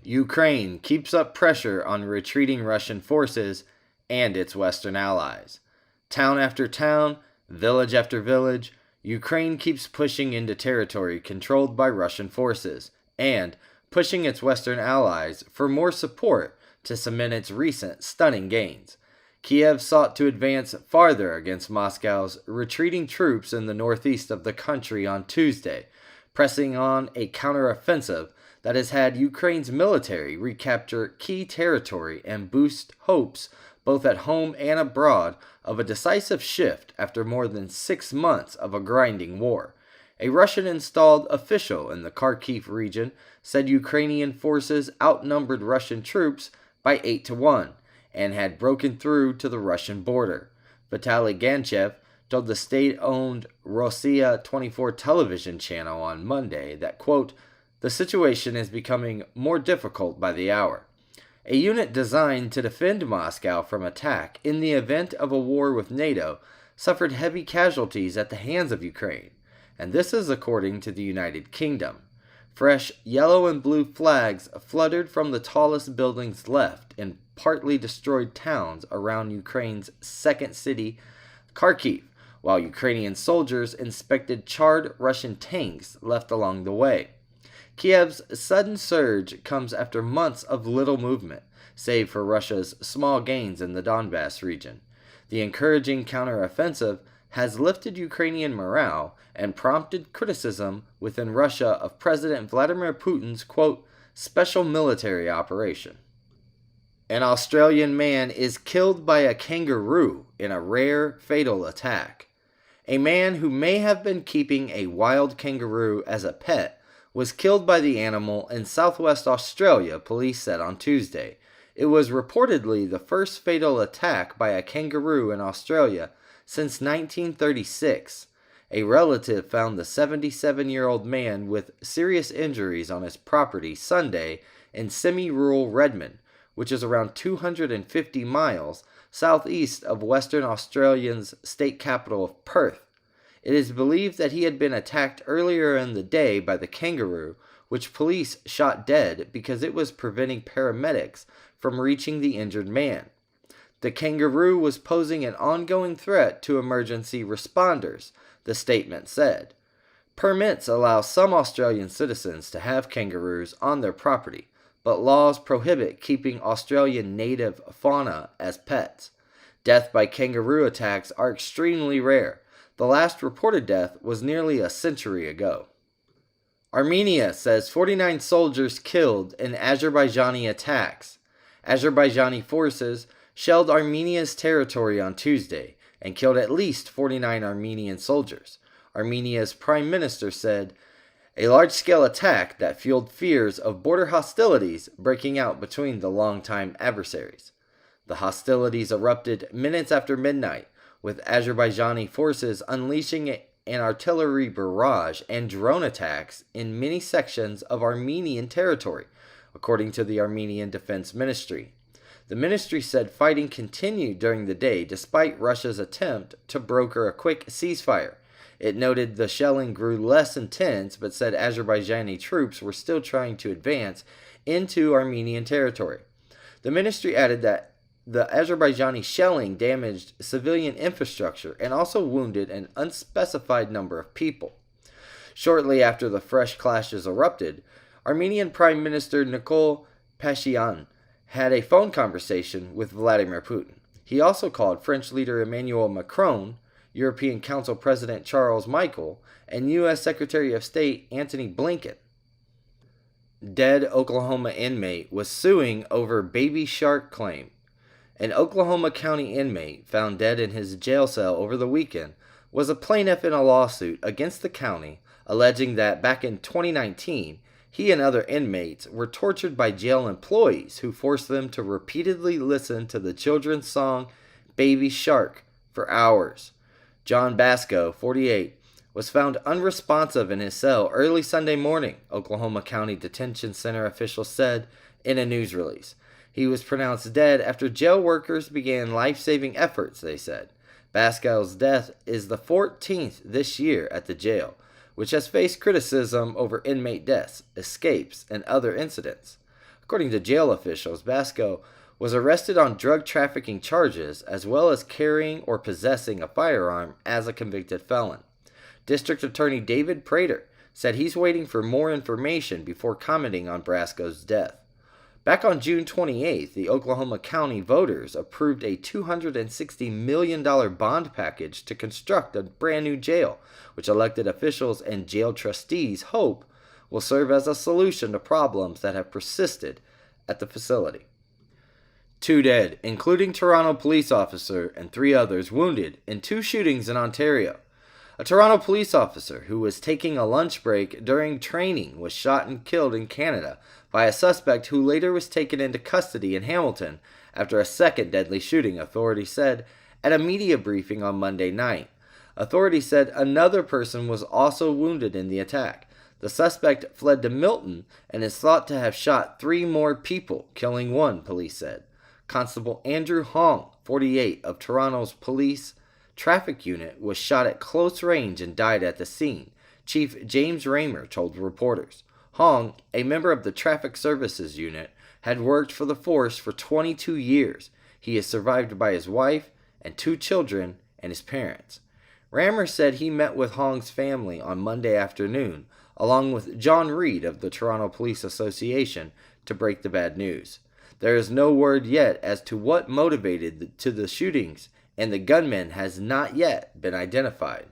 Ukraine keeps up pressure on retreating Russian forces and its Western allies. Town after town, village after village, Ukraine keeps pushing into territory controlled by Russian forces and pushing its Western allies for more support to cement its recent stunning gains. Kiev sought to advance farther against Moscow's retreating troops in the northeast of the country on Tuesday, pressing on a counteroffensive that has had Ukraine's military recapture key territory and boost hopes both at home and abroad of a decisive shift after more than 6 months of a grinding war. A Russian-installed official in the Kharkiv region said Ukrainian forces outnumbered Russian troops by 8-1 and had broken through to the Russian border. Vitaly Ganchev told the state-owned Rossiya 24 television channel on Monday that, quote, "The situation is becoming more difficult by the hour." A unit designed to defend Moscow from attack in the event of a war with NATO suffered heavy casualties at the hands of Ukraine, and this is according to the United Kingdom. Fresh yellow and blue flags fluttered from the tallest buildings left in partly destroyed towns around Ukraine's second city, Kharkiv, while Ukrainian soldiers inspected charred Russian tanks left along the way. Kiev's sudden surge comes after months of little movement, save for Russia's small gains in the Donbass region. The encouraging counteroffensive has lifted Ukrainian morale and prompted criticism within Russia of President Vladimir Putin's, quote, "special military operation." An Australian man is killed by a kangaroo in a rare, fatal attack. A man who may have been keeping a wild kangaroo as a pet was killed by the animal in southwest Australia, police said on Tuesday. It was reportedly the first fatal attack by a kangaroo in Australia since 1936. A relative found the 77-year-old man with serious injuries on his property Sunday in semi-rural Redmond, which is around 250 miles southeast of Western Australia's state capital of Perth. It is believed that he had been attacked earlier in the day by the kangaroo, which police shot dead because it was preventing paramedics from reaching the injured man. The kangaroo was posing an ongoing threat to emergency responders, the statement said. Permits allow some Australian citizens to have kangaroos on their property, but laws prohibit keeping Australian native fauna as pets. Death by kangaroo attacks are extremely rare. The last reported death was nearly a century ago. Armenia says 49 soldiers killed in Azerbaijani attacks. Azerbaijani forces shelled Armenia's territory on Tuesday and killed at least 49 Armenian soldiers. Armenia's prime minister said, a large-scale attack that fueled fears of border hostilities breaking out between the longtime adversaries. The hostilities erupted minutes after midnight, with Azerbaijani forces unleashing an artillery barrage and drone attacks in many sections of Armenian territory, according to the Armenian Defense Ministry. The ministry said fighting continued during the day despite Russia's attempt to broker a quick ceasefire. It noted the shelling grew less intense, but said Azerbaijani troops were still trying to advance into Armenian territory. The ministry added that the Azerbaijani shelling damaged civilian infrastructure and also wounded an unspecified number of people. Shortly after the fresh clashes erupted, Armenian Prime Minister Nikol Pashinyan had a phone conversation with Vladimir Putin. He also called French leader Emmanuel Macron, European Council President Charles Michel, and U.S. Secretary of State Antony Blinken. Dead Oklahoma inmate was suing over baby shark claim. An Oklahoma County inmate found dead in his jail cell over the weekend was a plaintiff in a lawsuit against the county, alleging that back in 2019, he and other inmates were tortured by jail employees who forced them to repeatedly listen to the children's song Baby Shark for hours. John Basco, 48, was found unresponsive in his cell early Sunday morning, Oklahoma County Detention Center officials said in a news release. He was pronounced dead after jail workers began life-saving efforts, they said. Basco's death is the 14th this year at the jail, which has faced criticism over inmate deaths, escapes, and other incidents. According to jail officials, Basco was arrested on drug trafficking charges as well as carrying or possessing a firearm as a convicted felon. District Attorney David Prater said he's waiting for more information before commenting on Basco's death. Back on June 28th, the Oklahoma County voters approved a $260 million bond package to construct a brand new jail, which elected officials and jail trustees hope will serve as a solution to problems that have persisted at the facility. 2 dead, including Toronto police officer and 3 others wounded in 2 shootings in Ontario. A Toronto police officer who was taking a lunch break during training was shot and killed in Canada by a suspect who later was taken into custody in Hamilton after a second deadly shooting, authorities said at a media briefing on Monday night. Authorities said another person was also wounded in the attack. The suspect fled to Milton and is thought to have shot 3 more people, killing 1, police said. Constable Andrew Hong, 48, of Toronto's police traffic unit, was shot at close range and died at the scene, Chief James Raymer told reporters. Hong, a member of the Traffic Services Unit, had worked for the force for 22 years. He is survived by his wife and 2 children and his parents. Raymer said he met with Hong's family on Monday afternoon, along with John Reed of the Toronto Police Association, to break the bad news. There is no word yet as to what motivated the shootings, and the gunman has not yet been identified.